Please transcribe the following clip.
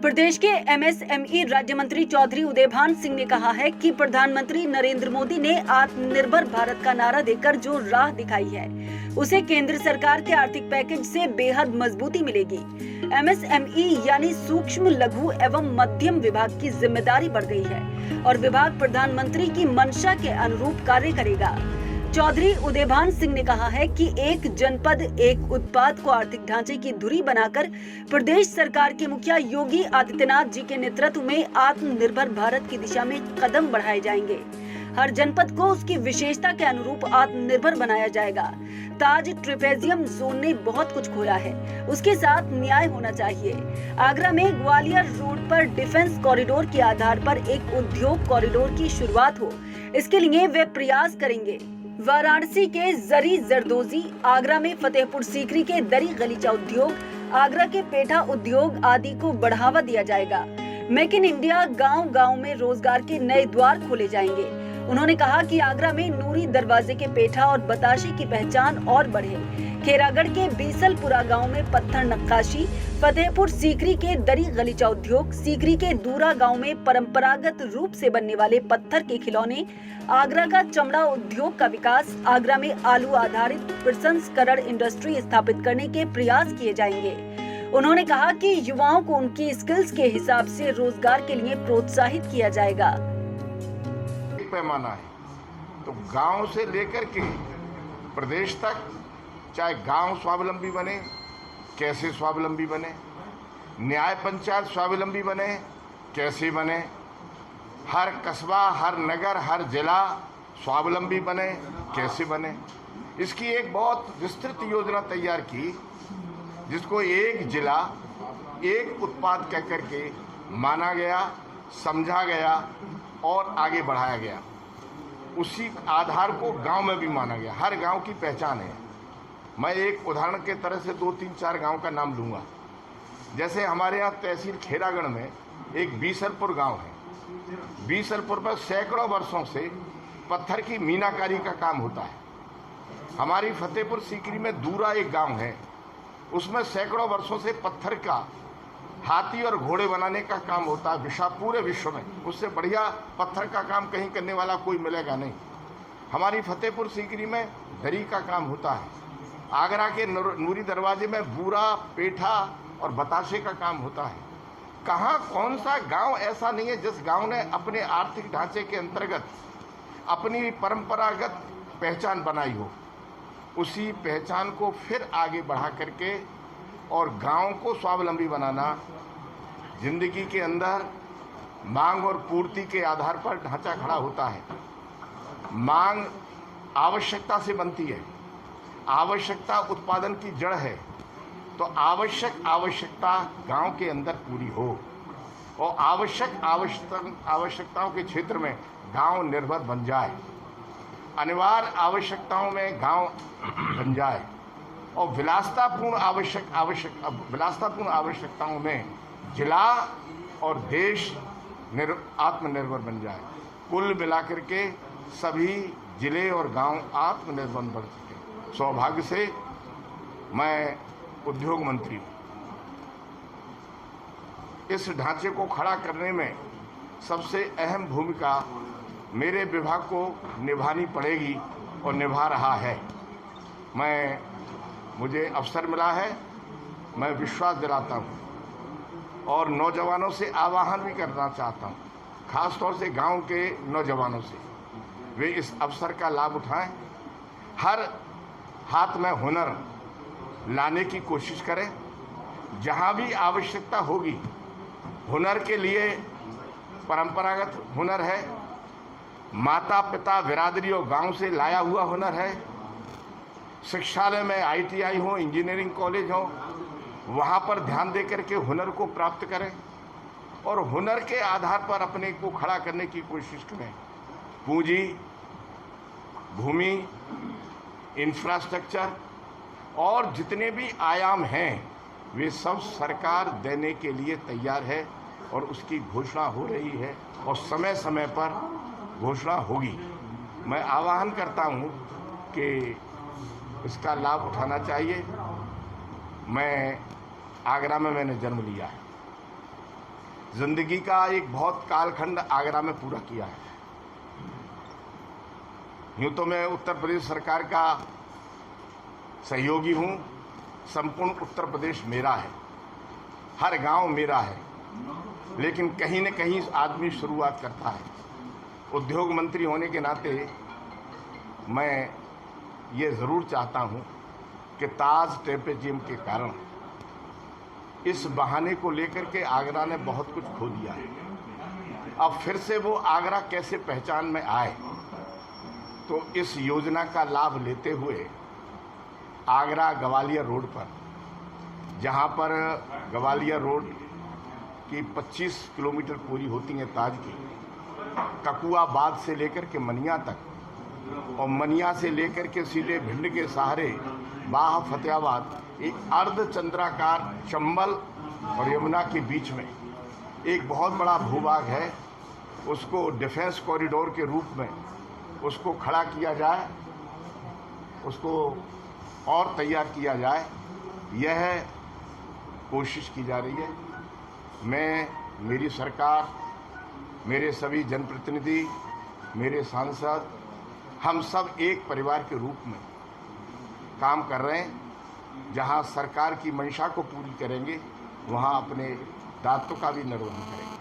प्रदेश के एमएसएमई राज्य मंत्री चौधरी उदयभान सिंह ने कहा है कि प्रधानमंत्री नरेंद्र मोदी ने आत्मनिर्भर भारत का नारा देकर जो राह दिखाई है, उसे केंद्र सरकार के आर्थिक पैकेज से बेहद मजबूती मिलेगी। एमएसएमई यानी सूक्ष्म, लघु एवं मध्यम विभाग की जिम्मेदारी बढ़ गई है और विभाग प्रधानमंत्री की मंशा के अनुरूप कार्य करेगा। चौधरी उदयभान सिंह ने कहा है कि एक जनपद एक उत्पाद को आर्थिक ढांचे की धुरी बनाकर प्रदेश सरकार के मुखिया योगी आदित्यनाथ जी के नेतृत्व में आत्मनिर्भर भारत की दिशा में कदम बढ़ाए जाएंगे। हर जनपद को उसकी विशेषता के अनुरूप आत्मनिर्भर बनाया जाएगा। ताज ट्रेपेजियम जोन ने बहुत कुछ खोया है, उसके साथ न्याय होना चाहिए। आगरा में ग्वालियर रोड पर डिफेंस कॉरिडोर के आधार पर एक उद्योग कॉरिडोर की शुरुआत हो, इसके लिए वे प्रयास करेंगे। वाराणसी के जरी जरदोजी, आगरा में फतेहपुर सीकरी के दरी गलीचा उद्योग, आगरा के पेठा उद्योग आदि को बढ़ावा दिया जाएगा। मेक इन इंडिया गांव-गांव में रोजगार के नए द्वार खोले जाएंगे। उन्होंने कहा कि आगरा में नूरी दरवाजे के पेठा और बताशे की पहचान और बढ़े। खेरागढ़ के बीसलपुरा गांव में पत्थर नक्काशी, फतेहपुर सीकरी के दरी गलीचा उद्योग, सीकरी के दूरा गांव में परंपरागत रूप से बनने वाले पत्थर के खिलौने, आगरा का चमड़ा उद्योग का विकास, आगरा में आलू आधारित प्रसंस्करण इंडस्ट्री स्थापित करने के प्रयास किए जाएंगे। उन्होंने कहा कि युवाओं को उनकी स्किल्स के हिसाब से रोजगार के लिए प्रोत्साहित किया जाएगा। पैमाना है तो गांव से लेकर के प्रदेश तक, चाहे गांव स्वावलंबी बने, कैसे स्वावलंबी बने, न्याय पंचायत स्वावलंबी बने, कैसे बने, हर कस्बा, हर नगर, हर जिला स्वावलंबी बने, कैसे बने, इसकी एक बहुत विस्तृत योजना तैयार की, जिसको एक जिला एक उत्पाद कहकर के माना गया, समझा गया और आगे बढ़ाया गया। उसी आधार को गांव में भी माना गया। हर गांव की पहचान है। मैं एक उदाहरण के तरह से 2, 3, 4 गांव का नाम लूँगा। जैसे हमारे यहाँ तहसील खेरागढ़ में एक बीसलपुर गांव है। बीसलपुर पर सैकड़ों वर्षों से पत्थर की मीनाकारी का काम होता है। हमारी फतेहपुर सीकरी में दूरा एक गांव है, उसमें सैकड़ों वर्षों से पत्थर का हाथी और घोड़े बनाने का काम होता है। पूरे विश्व में उससे बढ़िया पत्थर का काम कहीं करने वाला कोई मिलेगा नहीं। हमारी फतेहपुर सीकरी में दरी का काम होता है। आगरा के नूरी दरवाजे में बूरा, पेठा और बताशे का काम होता है। कहाँ कौन सा गांव ऐसा नहीं है जिस गांव ने अपने आर्थिक ढांचे के अंतर्गत अपनी परंपरागत पहचान बनाई हो। उसी पहचान को फिर आगे बढ़ा करके और गांव को स्वावलंबी बनाना, जिंदगी के अंदर मांग और पूर्ति के आधार पर ढांचा खड़ा होता है। मांग आवश्यकता से बनती है, आवश्यकता उत्पादन की जड़ है। तो आवश्यकता गांव के अंदर पूरी हो और आवश्यकताओं के क्षेत्र में गांव निर्भर बन जाए, अनिवार्य आवश्यकताओं में गांव बन जाए और विलासतापूर्ण आवश्यकताओं में जिला और देश आत्मनिर्भर बन जाए। कुल मिलाकर के सभी जिले और गांव आत्मनिर्भर बन सके। सौभाग्य से मैं उद्योग मंत्री हूँ। इस ढांचे को खड़ा करने में सबसे अहम भूमिका मेरे विभाग को निभानी पड़ेगी और निभा रहा है। मुझे अवसर मिला है, मैं विश्वास दिलाता हूँ और नौजवानों से आह्वान भी करना चाहता हूँ, खास तौर से गांव के नौजवानों से, वे इस अवसर का लाभ उठाएं। हर हाथ में हुनर लाने की कोशिश करें। जहाँ भी आवश्यकता होगी, हुनर के लिए परंपरागत हुनर है, माता पिता बिरादरी और गांव से लाया हुआ हुनर है, शिक्षालय में ITI हो, इंजीनियरिंग कॉलेज हो, वहाँ पर ध्यान दे करके हुनर को प्राप्त करें और हुनर के आधार पर अपने को खड़ा करने की कोशिश करें। पूंजी, भूमि, इंफ्रास्ट्रक्चर और जितने भी आयाम हैं, वे सब सरकार देने के लिए तैयार है और उसकी घोषणा हो रही है और समय समय पर घोषणा होगी। मैं आह्वान करता हूँ कि इसका लाभ उठाना चाहिए। मैं आगरा में मैंने जन्म लिया है। जिंदगी का एक बहुत कालखंड आगरा में पूरा किया है। यूं तो मैं उत्तर प्रदेश सरकार का सहयोगी हूं, संपूर्ण उत्तर प्रदेश मेरा है, हर गांव मेरा है, लेकिन कहीं न कहीं आदमी शुरुआत करता है। उद्योग मंत्री होने के नाते मैं ये ज़रूर चाहता हूं कि ताज ट्रेपेजियम के कारण इस बहाने को लेकर के आगरा ने बहुत कुछ खो दिया है। अब फिर से वो आगरा कैसे पहचान में आए, तो इस योजना का लाभ लेते हुए आगरा ग्वालियर रोड पर, जहां पर ग्वालियर रोड की 25 किलोमीटर पूरी होती है ताज की, ककुआबाद से लेकर के मनिया तक और मनिया से लेकर के सीधे भिंड के सहारे बाह फतेहाबाद, एक अर्धचंद्राकार चंबल और यमुना के बीच में एक बहुत बड़ा भूभाग है। उसको डिफेंस कॉरिडोर के रूप में उसको खड़ा किया जाए, उसको और तैयार किया जाए, यह कोशिश की जा रही है। मैं, मेरी सरकार, मेरे सभी जनप्रतिनिधि, मेरे सांसद, हम सब एक परिवार के रूप में काम कर रहे हैं। जहां सरकार की मंशा को पूरी करेंगे, वहां अपने दायित्व का भी निर्वहन करेंगे।